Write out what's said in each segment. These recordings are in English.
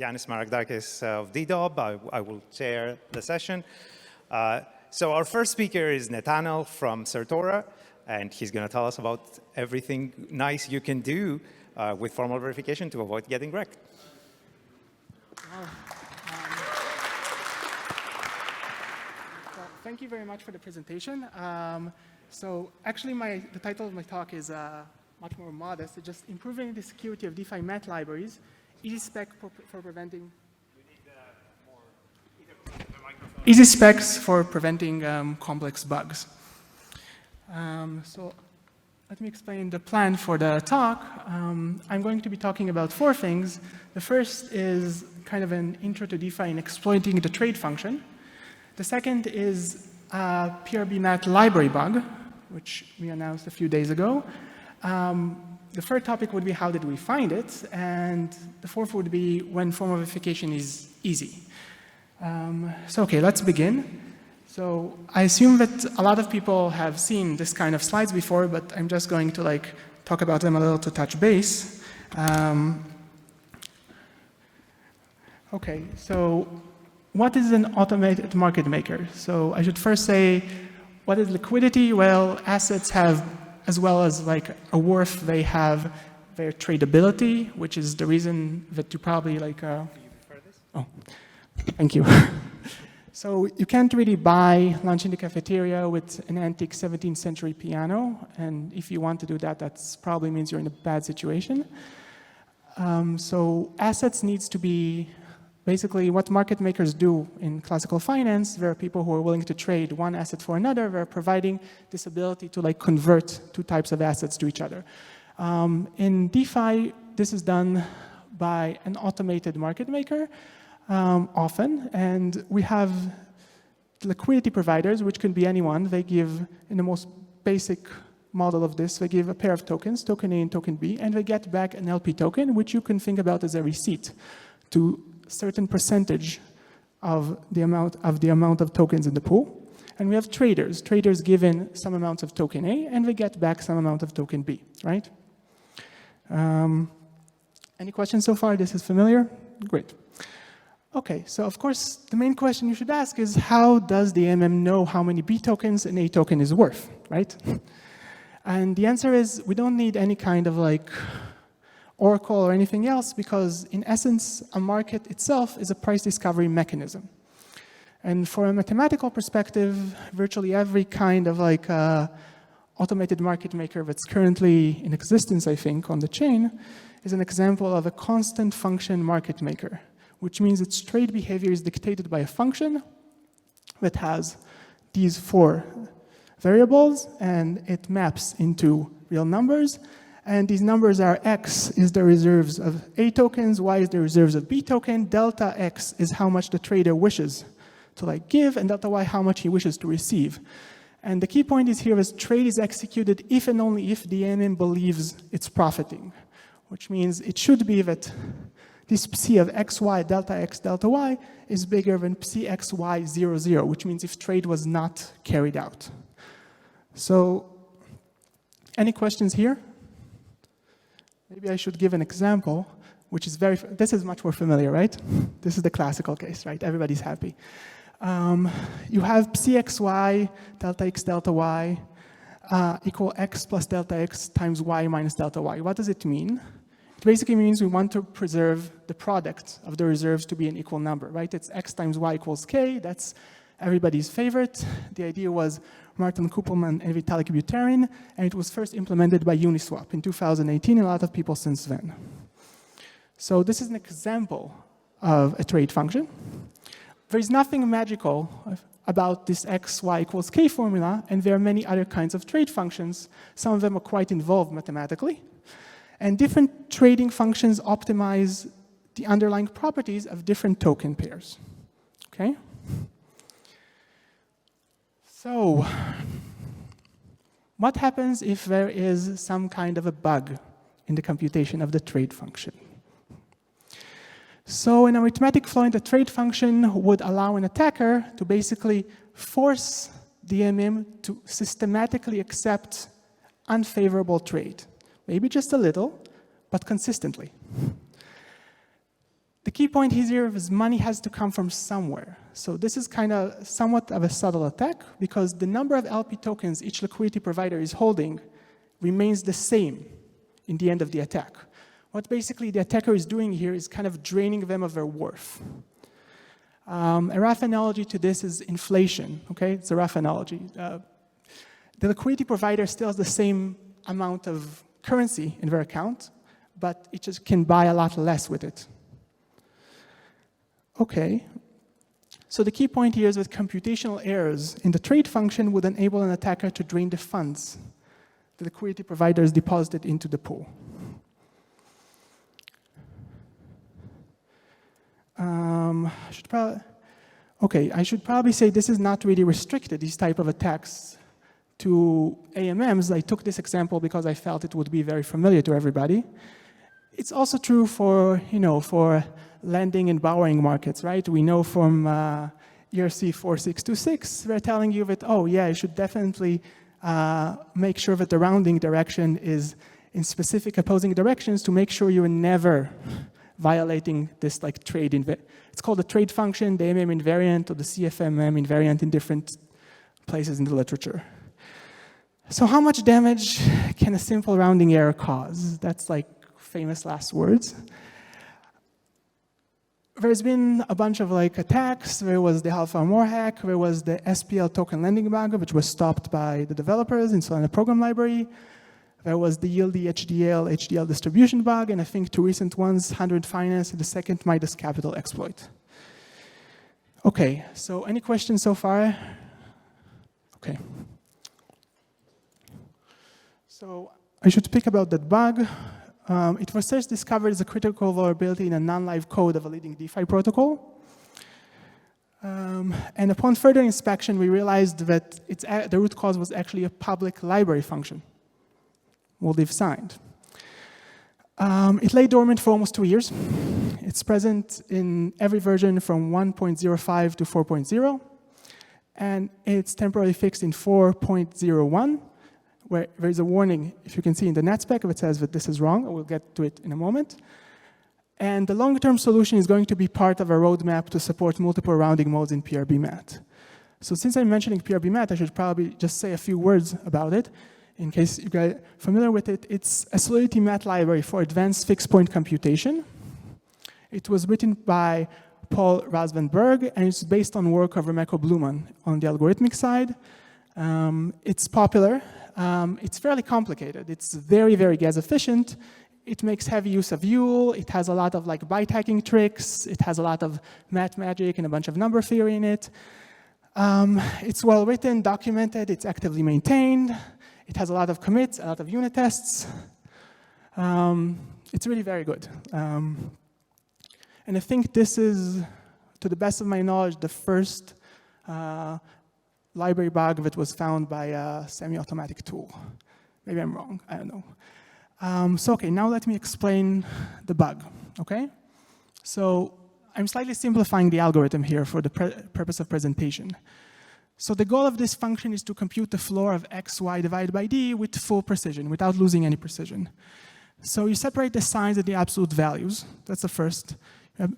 Yanis Maragdakis of DDoB. I will chair the session. So our first speaker is Netanel from Certora, and he's going to tell us about everything nice you can do with formal verification to avoid getting wrecked. Well, thank you very much for the presentation. So actually, the title of my talk is much more modest. It's just improving the security of DeFi MET libraries, easy spec for preventing. You need easy specs for preventing complex bugs. So let me explain the plan for the talk. I'm going to be talking about 4 things. The first is kind of an intro to DeFi and exploiting the trade function. The second is a PRBMATT library bug, which we announced a few days ago. The third topic would be how did we find it, and the fourth would be when formal verification is easy. So okay, let's begin. So I assume that a lot of people have seen this kind of slides before, but I'm just going to talk about them a little to touch base. Okay, so what is an automated market maker? So I should first say, what is liquidity? Well, assets have, as well as a worth, they have their tradability, which is the reason that you probably Do you prefer this? Oh, thank you. So you can't really buy lunch in the cafeteria with an antique 17th century piano, and if you want to do that, that probably means you're in a bad situation. So assets needs to be basically what market makers do in classical finance. There are people who are willing to trade one asset for another. They're providing this ability to convert 2 types of assets to each other. In DeFi, this is done by an automated market maker often, and we have liquidity providers, which can be anyone. They give, in the most basic model of this, they give a pair of tokens, token A and token B, and they get back an LP token, which you can think about as a receipt to certain percentage of the amount of tokens in the pool. And we have traders. Traders give in some amounts of token A, and they get back some amount of token B, right? Any questions so far? This is familiar? Great. Okay, so of course, the main question you should ask is, how does the AMM know how many B tokens an A token is worth, right? And the answer is, we don't need any kind of Oracle or anything else, because in essence, a market itself is a price discovery mechanism. And for a mathematical perspective, virtually every kind of automated market maker that's currently in existence, I think, on the chain, is an example of a constant function market maker, which means its trade behavior is dictated by a function that has these 4 variables, and it maps into real numbers. And these numbers are X is the reserves of A tokens, Y is the reserves of B token, delta X is how much the trader wishes to give, and delta Y how much he wishes to receive. And the key point is here is trade is executed if and only if the AMM believes it's profiting, which means it should be that this psi of xy, delta x, delta y is bigger than psi xy 0, 0, which means if trade was not carried out. So any questions here? Maybe I should give an example, which is this is much more familiar, right? This is the classical case, right? Everybody's happy. You have psi xy, delta x, delta y, equal x plus delta x times y minus delta y. What does it mean? It basically means we want to preserve the product of the reserves to be an equal number, right? It's x times y equals k. That's everybody's favorite. The idea was Martin Kupelman and Vitalik Buterin, and it was first implemented by Uniswap in 2018, and a lot of people since then. So this is an example of a trade function. There's nothing magical about this x, y equals k formula, and there are many other kinds of trade functions. Some of them are quite involved mathematically. And different trading functions optimize the underlying properties of different token pairs. Okay? So, what happens if there is some kind of a bug in the computation of the trade function? So an arithmetic flow in the trade function would allow an attacker to basically force the AMM to systematically accept unfavorable trade. Maybe just a little, but consistently. The key point here is money has to come from somewhere. So this is kind of somewhat of a subtle attack because the number of LP tokens each liquidity provider is holding remains the same in the end of the attack. What basically the attacker is doing here is kind of draining them of their worth. A rough analogy to this is inflation, okay? It's a rough analogy. The liquidity provider still has the same amount of currency in their account, but it just can buy a lot less with it. Okay, so the key point here is that computational errors in the trade function would enable an attacker to drain the funds the liquidity providers deposited into the pool. I should probably say this is not really restricted, these type of attacks, to AMMs. I took this example because I felt it would be very familiar to everybody. It's also true for, for lending and borrowing markets, right? We know from ERC 4626, they're telling you that, oh yeah, you should definitely make sure that the rounding direction is in specific opposing directions to make sure you're never violating this like trade. It's called the trade function, the MM invariant, or the CFMM invariant in different places in the literature. So how much damage can a simple rounding error cause? That's like famous last words. There's been a bunch of like attacks. There was the Alpha More hack. There was the SPL token lending bug, which was stopped by the developers in Solana program library. There was the Yieldy HDL distribution bug, and I think two recent ones, 100 Finance and the second Midas Capital exploit. Okay, so any questions so far? Okay. So I should speak about that bug. It was first discovered as a critical vulnerability in a non-live code of a leading DeFi protocol. And upon further inspection, we realized that the root cause was actually a public library function, what they've signed. It lay dormant for almost 2 years. It's present in every version from 1.05 to 4.0. And it's temporarily fixed in 4.01. Where there is a warning, if you can see in the net spec, that says that this is wrong. I will get to it in a moment. And the long-term solution is going to be part of a roadmap to support multiple rounding modes in PRBMATT. So since I'm mentioning PRBMATT, I should probably just say a few words about it. In case you guys are familiar with it, it's a Solidity math library for advanced fixed-point computation. It was written by Paul Rasvenberg, and it's based on work of Remeko Bluman on the algorithmic side. It's popular. It's fairly complicated. It's very, very gas efficient. It makes heavy use of Yule. It has a lot of like byte hacking tricks. It has a lot of math magic and a bunch of number theory in it. It's well written, documented. It's actively maintained. It has a lot of commits, a lot of unit tests. It's really very good. And I think this is, to the best of my knowledge, the first library bug that was found by a semi-automatic tool. Maybe I'm wrong, I don't know. So okay, now let me explain the bug, okay? So I'm slightly simplifying the algorithm here for the purpose of presentation. So the goal of this function is to compute the floor of x, y divided by d with full precision, without losing any precision. So you separate the signs and the absolute values. That's the first. And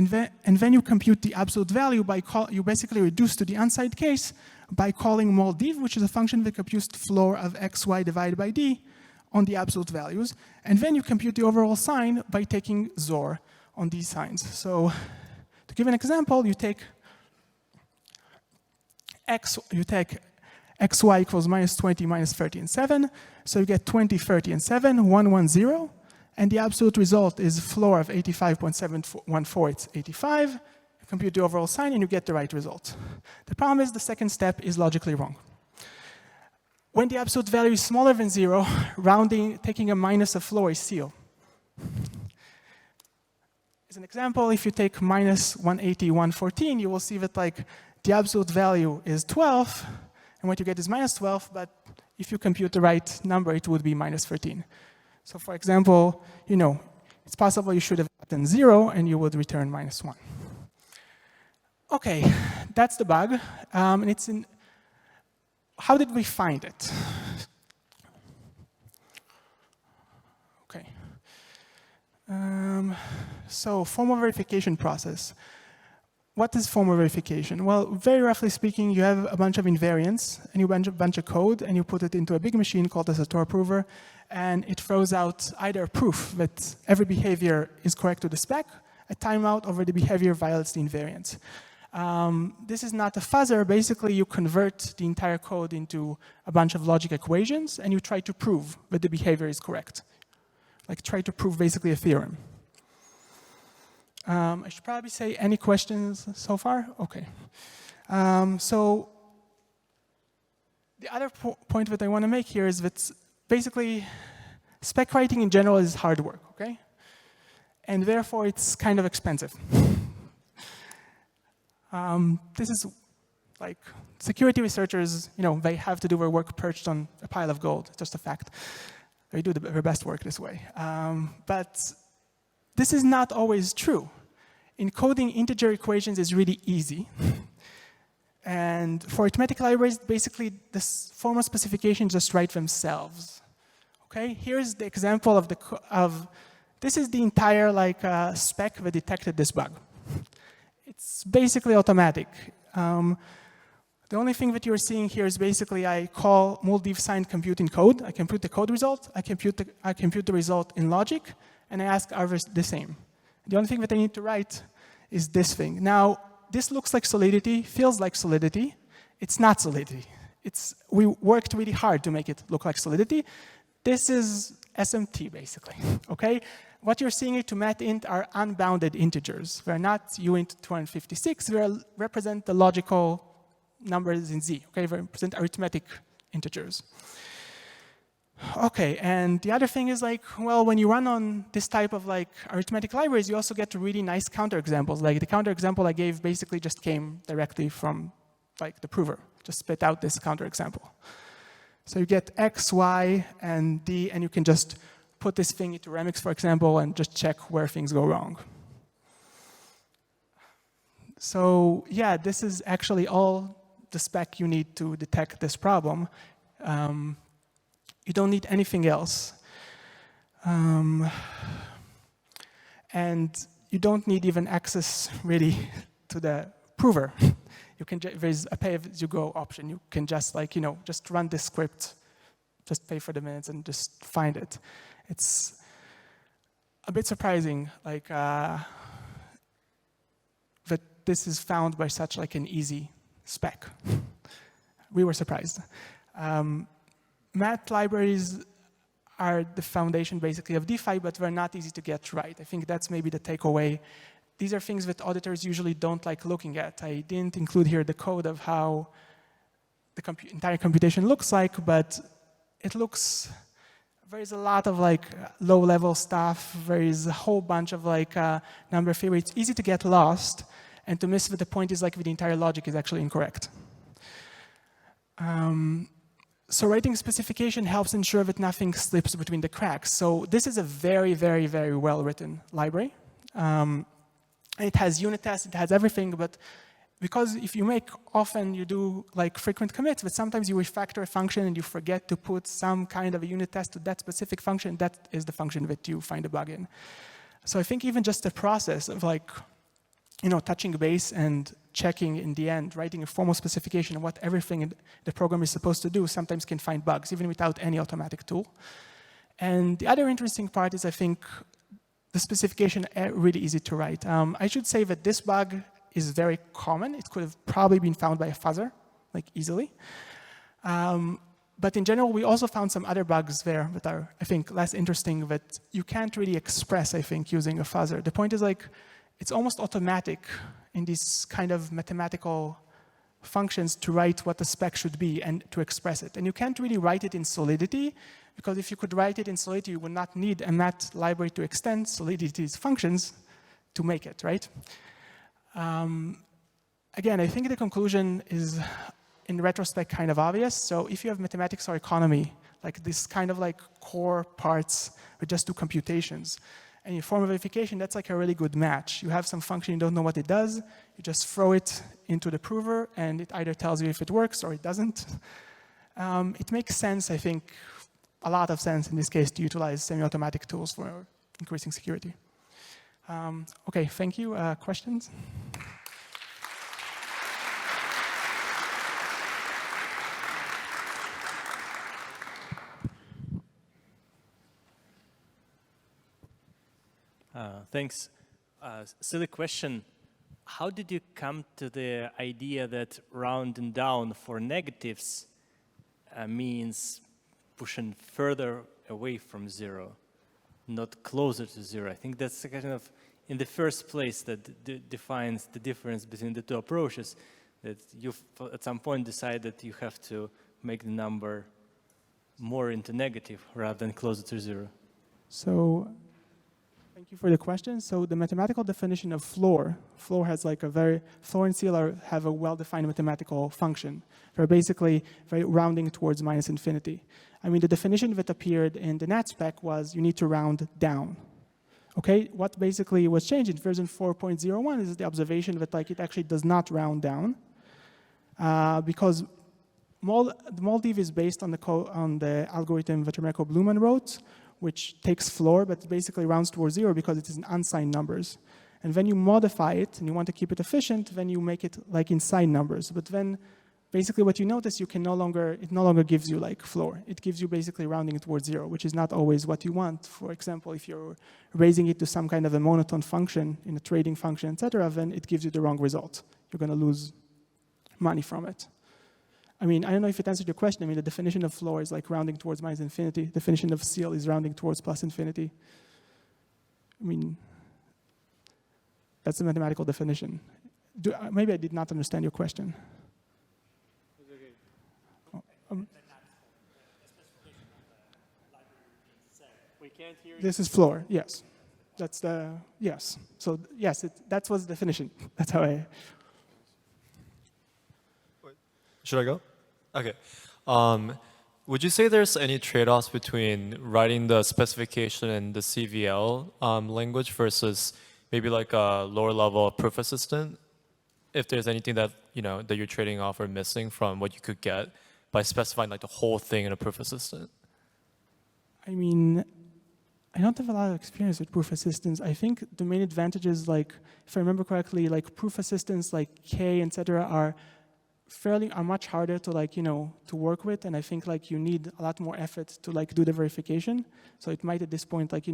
then you compute the absolute value by you basically reduce to the unsigned case by calling moldiv, which is a function that computes the floor of x, y divided by d on the absolute values. And then you compute the overall sign by taking XOR on these signs. So to give an example, you take xy equals minus 20, minus 30, and 7. So you get 20, 30, and 7, 1, 1, 0. And the absolute result is floor of 85.714, it's 85. You compute the overall sign, and you get the right result. The problem is the second step is logically wrong. When the absolute value is smaller than 0, rounding, taking a minus of floor is zero. As an example, if you take minus 180, 114, you will see that like the absolute value is 12, and what you get is minus 12, but if you compute the right number, it would be minus 13. So for example, it's possible you should have gotten 0 and you would return minus 1. Okay, that's the bug. And it's in, how did we find it? Okay. So formal verification process. What is formal verification? Well, very roughly speaking, you have a bunch of invariants, and you have a bunch of code, and you put it into a big machine called a Sator prover, and it throws out either a proof that every behavior is correct to the spec, a timeout over the behavior violates the invariant. This is not a fuzzer. Basically, you convert the entire code into a bunch of logic equations, and you try to prove that the behavior is correct. Like try to prove basically a theorem. I should probably say any questions so far? OK. So the other point that I want to make here is that basically spec writing in general is hard work, OK? And therefore, it's kind of expensive. This is like security researchers, they have to do their work perched on a pile of gold. It's just a fact. They do their best work this way. But this is not always true. Encoding integer equations is really easy. And for arithmetic libraries, basically, this formal specifications just write themselves. Okay, here's the example of this is the entire spec that detected this bug. It's basically automatic. The only thing that you're seeing here is basically I call muldiv signed compute in code. I compute the code result. I compute the result in logic. And I ask are they the same. The only thing that I need to write is this thing. Now, this looks like solidity, feels like solidity. It's not solidity. We worked really hard to make it look like solidity. This is SMT, basically. Okay? What you're seeing to mat int are unbounded integers. They're not uint 256. They represent the logical numbers in Z. Okay? They represent arithmetic integers. Okay, and the other thing is when you run on this type of arithmetic libraries, you also get really nice counterexamples. Like the counterexample I gave basically just came directly from the prover. Just spit out this counterexample. So you get X, Y, and D, and you can just put this thing into Remix, for example, and just check where things go wrong. So yeah, this is actually all the spec you need to detect this problem. You don't need anything else. And you don't need even access, really, to the prover. You can there's a pay-as-you-go option. You can just, just run this script, just pay for the minutes, and just find it. It's a bit surprising, that this is found by such an easy spec. We were surprised. Math libraries are the foundation, basically, of DeFi, but they're not easy to get right. I think that's maybe the takeaway. These are things that auditors usually don't like looking at. I didn't include here the code of how the entire computation looks like, but it looks, there is a lot of low-level stuff. There is a whole bunch of number theory. It's easy to get lost and to miss that the point is the entire logic is actually incorrect. So writing specification helps ensure that nothing slips between the cracks. So this is a very, very, very well-written library. It has unit tests, it has everything, but because if you make, often you do frequent commits, but sometimes you refactor a function and you forget to put some kind of a unit test to that specific function, that is the function that you find a bug in. So I think even just the process of touching base and checking in the end, writing a formal specification of what everything in the program is supposed to do sometimes can find bugs, even without any automatic tool. And the other interesting part is, I think, the specification really easy to write. I should say that this bug is very common. It could have probably been found by a fuzzer, easily. But in general, we also found some other bugs there that are, I think, less interesting that you can't really express, I think, using a fuzzer. The point is it's almost automatic in these kind of mathematical functions to write what the spec should be and to express it. And you can't really write it in Solidity, because if you could write it in Solidity, you would not need a math library to extend Solidity's functions to make it, right? Again, I think the conclusion is, in retrospect, kind of obvious. So if you have mathematics or economy, this kind of core parts that just do computations, and in formal verification, that's a really good match. You have some function, you don't know what it does, you just throw it into the prover, and it either tells you if it works or it doesn't. It makes sense, I think, a lot of sense in this case, to utilize semi-automatic tools for increasing security. Okay, thank you. Questions? Thanks. Silly question. How did you come to the idea that rounding down for negatives means pushing further away from zero, not closer to zero? I think that's kind of in the first place that defines the difference between the two approaches, that you at some point decide that you have to make the number more into negative rather than closer to zero. So thank you for the question. So the mathematical definition of floor has like floor and seal have a well-defined mathematical function. They're basically very rounding towards minus infinity. I mean, the definition that appeared in the NAT spec was you need to round down. Okay, what basically was changed in version 4.01 is the observation that like it actually does not round down because the MOLDIV is based on the algorithm that Remco Blumen wrote, which takes floor, but basically rounds towards zero because it is in unsigned numbers. And when you modify it and you want to keep it efficient, then you make it like in signed numbers. But then basically what you notice, it no longer gives you like floor. It gives you basically rounding towards zero, which is not always what you want. For example, if you're raising it to some kind of a monotone function in a trading function, etc., then it gives you the wrong result. You're going to lose money from it. I mean, I don't know if it answered your question. I mean, the definition of floor is like rounding towards minus infinity. Definition of seal is rounding towards plus infinity. I mean, that's the mathematical definition. Maybe I did not understand your question. This is floor, yes. That's the, yes. So yes, that was the definition. That's how I... Should I go? Okay. Would you say there's any trade-offs between writing the specification in the CVL language versus maybe like a lower level proof assistant? If there's anything that that you're trading off or missing from what you could get by specifying like the whole thing in a proof assistant? I mean, I don't have a lot of experience with proof assistants. I think the main advantage is like, if I remember correctly, like proof assistants like K, etc., are much harder to like, to work with. And I think like you need a lot more effort to like do the verification. So it might at this point like,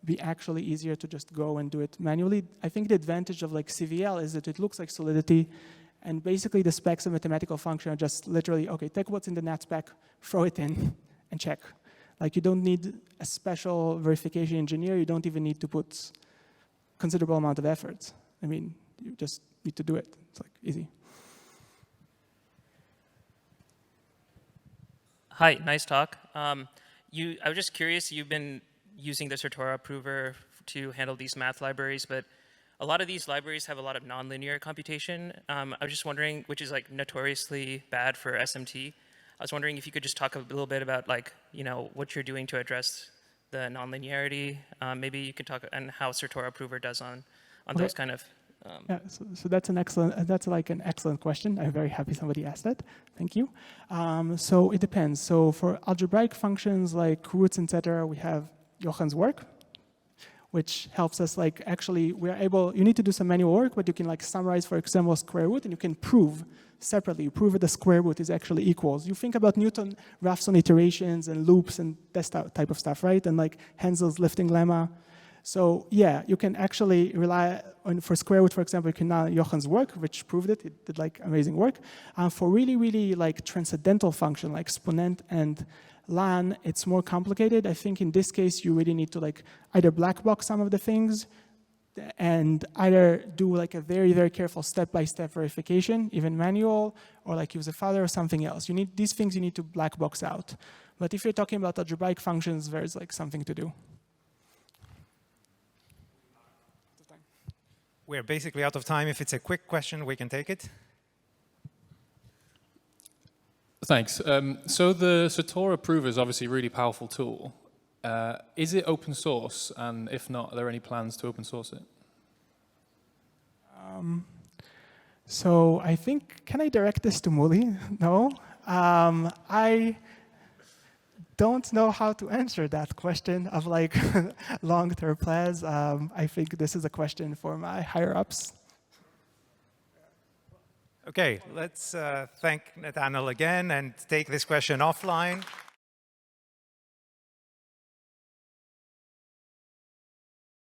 be actually easier to just go and do it manually. I think the advantage of like CVL is that it looks like Solidity and basically the specs of mathematical function are just literally, okay, take what's in the NAT spec, throw it in and check. Like you don't need a special verification engineer. You don't even need to put considerable amount of effort. I mean, you just need to do it. It's like easy. Hi, nice talk. I was just curious, you've been using the Certora prover to handle these math libraries, but a lot of these libraries have a lot of nonlinear computation. I was just wondering, which is like notoriously bad for SMT. I was wondering if you could just talk a little bit about like, what you're doing to address the nonlinearity. Maybe you could talk on how Certora prover does on those kind of. Yeah, so that's an excellent question. I'm very happy somebody asked that. Thank you. So it depends. So for algebraic functions like roots, etc., we have Jochen's work, which helps us like actually you need to do some manual work, but you can like summarize, for example, square root, and you can prove separately. You prove that the square root is actually equals. You think about Newton-Raphson iterations and loops and that type of stuff, right? And like Hensel's lifting lemma. So yeah, you can actually rely on, for square root, for example, you can now Jochen's work, which proved it. It did like amazing work. For really, really like transcendental function like exponent and LAN, it's more complicated. I think in this case, you really need to like either black box some of the things and either do like a very, very careful step-by-step verification, even manual, or like use a father or something else. These things you need to black box out. But if you're talking about algebraic functions, there's like something to do. We're basically out of time. If it's a quick question, we can take it. Thanks. So the Certora prover is obviously a really powerful tool. Is it open source? And if not, are there any plans to open source it? So I think, can I direct this to Muli? No? don't know how to answer that question of like long-term plans. I think this is a question for my higher-ups. Okay, let's thank Netanel again and take this question offline.